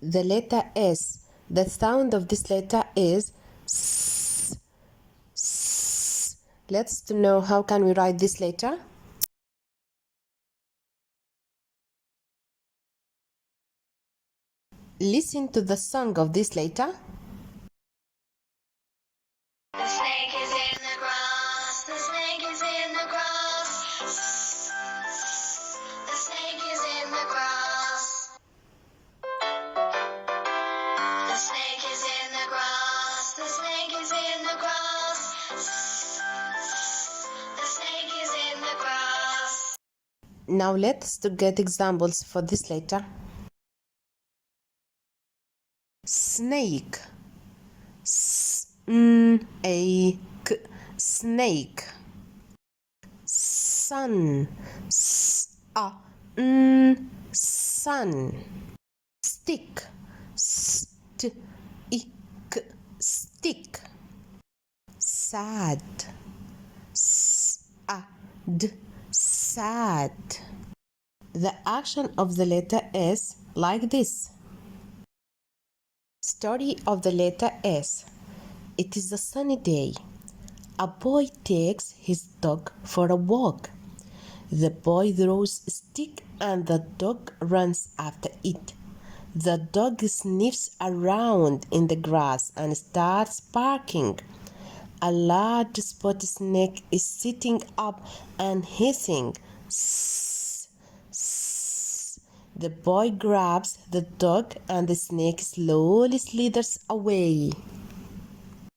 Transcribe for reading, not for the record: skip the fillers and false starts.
the letter S. The sound of this letter is S. S. Let's know how can we write this letter. Listen to the song of this letter. The snake is in the grass. The snake is in the grass. The snake is in the grass. The snake is in the grass. The snake is in the grass. The snake is in the grass. Now let's get examples for this letter. Snake. S-n-a-k. Snake. Sun. S-a-n. Sun. Stick. S-t-i-k. Stick. Sad. S-a-d. Sad. The action of the letter S like this. Story of the letter S. It is a sunny day. A boy takes his dog for a walk. The boy throws a stick and the dog runs after it. The dog sniffs around in the grass and starts barking. A large spotted snake is sitting up and hissing. Sss, sss. The boy grabs the dog and the snake slowly slithers away.